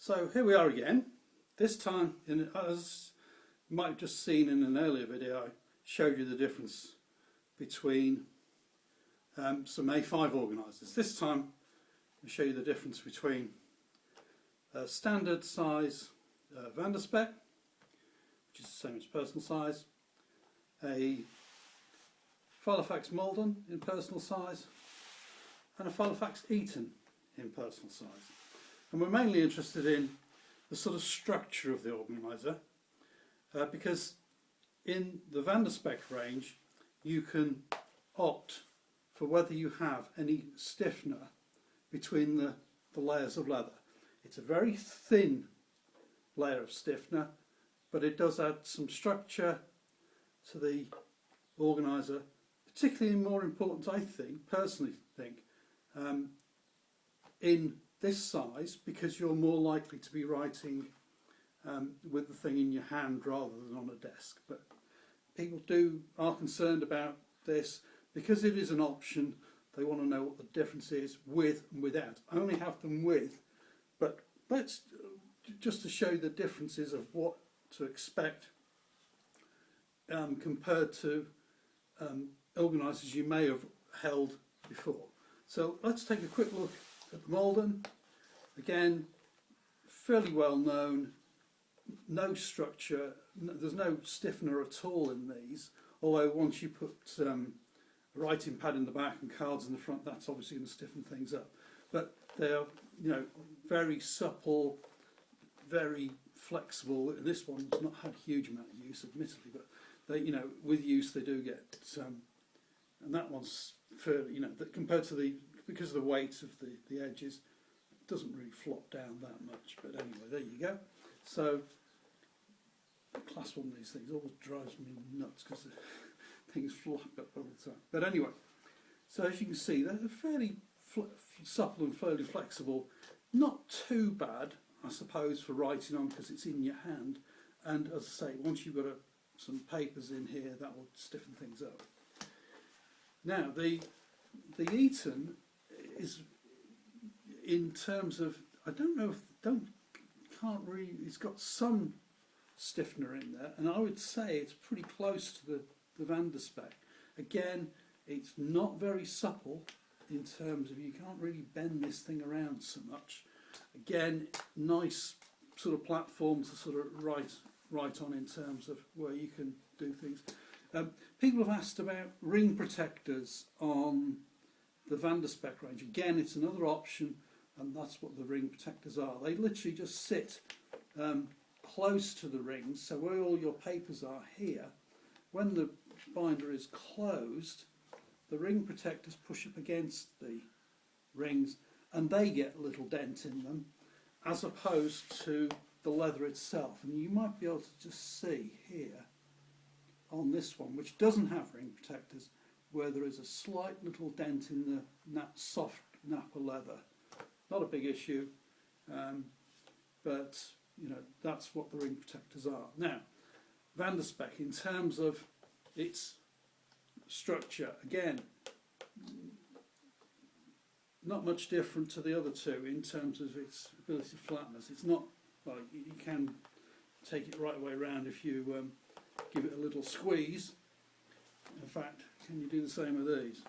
So here we are again. This time, as you might have just seen in an earlier video, I showed you the difference between some A5 organisers. This time I'll show you the difference between a standard size Spek, which is the same as personal size, a Filofax Malden in personal size, and a Filofax Eaton in personal size. And we're mainly interested in the sort of structure of the organiser because in the Spek range you can opt for whether you have any stiffener between the layers of leather. It's a very thin layer of stiffener, but it does add some structure to the organiser, particularly more important, I think, personally think, in this size, because you're more likely to be writing with the thing in your hand rather than on a desk. But people are concerned about this because it is an option. They want to know what the difference is with and without. I only have them with, but let's just to show the differences of what to expect compared to organisers you may have held before. So let's take a quick look at the Malden. Again, fairly well known, no structure, there's no stiffener at all in these, although once you put a writing pad in the back and cards in the front, that's obviously going to stiffen things up. But they're, very supple, very flexible. This one's not had a huge amount of use, admittedly, but they, with use they do get, and that one's fairly, compared to because of the weight of the edges, it doesn't really flop down that much. But anyway, there you go. So, class one of these things always drives me nuts because things flop up all the time. But anyway, so as you can see, they're fairly supple and fairly flexible. Not too bad, I suppose, for writing on because it's in your hand. And as I say, once you've got some papers in here, that will stiffen things up. Now, the Eaton is, in terms of, I don't know if, can't really, it's got some stiffener in there, and I would say it's pretty close to the Spek. Again, it's not very supple in terms of, you can't really bend this thing around so much. Again, nice sort of platform to sort of write on in terms of where you can do things. People have asked about ring protectors on the Spek range. Again, it's another option, and that's what the ring protectors are. They literally just sit close to the rings, so where all your papers are here, when the binder is closed, the ring protectors push up against the rings and they get a little dent in them, as opposed to the leather itself. And you might be able to just see here on this one, which doesn't have ring protectors, where there is a slight little dent in the soft nappa leather. Not a big issue, but that's what the ring protectors are. Now, Spek, in terms of its structure, again, not much different to the other two in terms of its ability to flatness. It's not, well, you can take it right way around if you give it a little squeeze. In fact, can you do the same with these?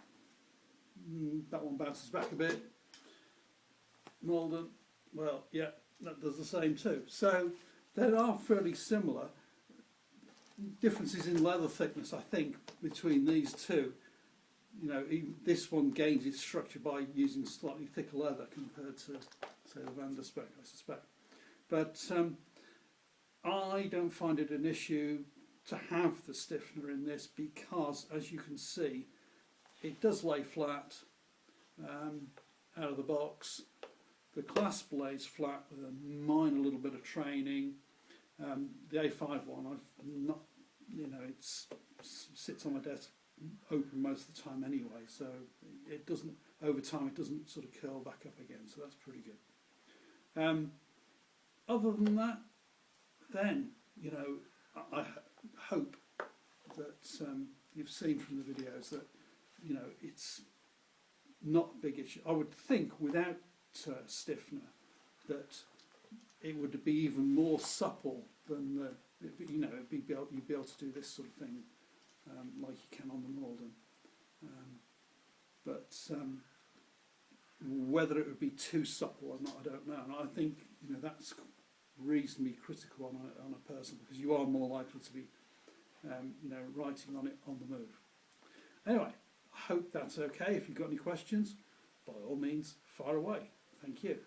That one bounces back a bit. Malden, well, yeah, that does the same too. So they are fairly similar. Differences in leather thickness, I think, between these two. Even this one gains its structure by using slightly thicker leather compared to, say, the Spek, I suspect. But I don't find it an issue to have the stiffener in this because, as you can see, it does lay flat out of the box. The clasp lays flat with a minor little bit of training. The A5 one, I've not, it sits on my desk open most of the time anyway, so it doesn't, over time, it doesn't sort of curl back up again, so that's pretty good. Other than that, then, I hope that you've seen from the videos that, it's not a big issue. I would think without stiffener that it would be even more supple than the, you'd be able to do this sort of thing like you can on the Malden. But whether it would be too supple or not, I don't know. And I think that's reasonably critical on a person, because you are more likely to be writing on it on the move. Anyway, I hope that's okay. If you've got any questions, by all means, fire away. Thank you.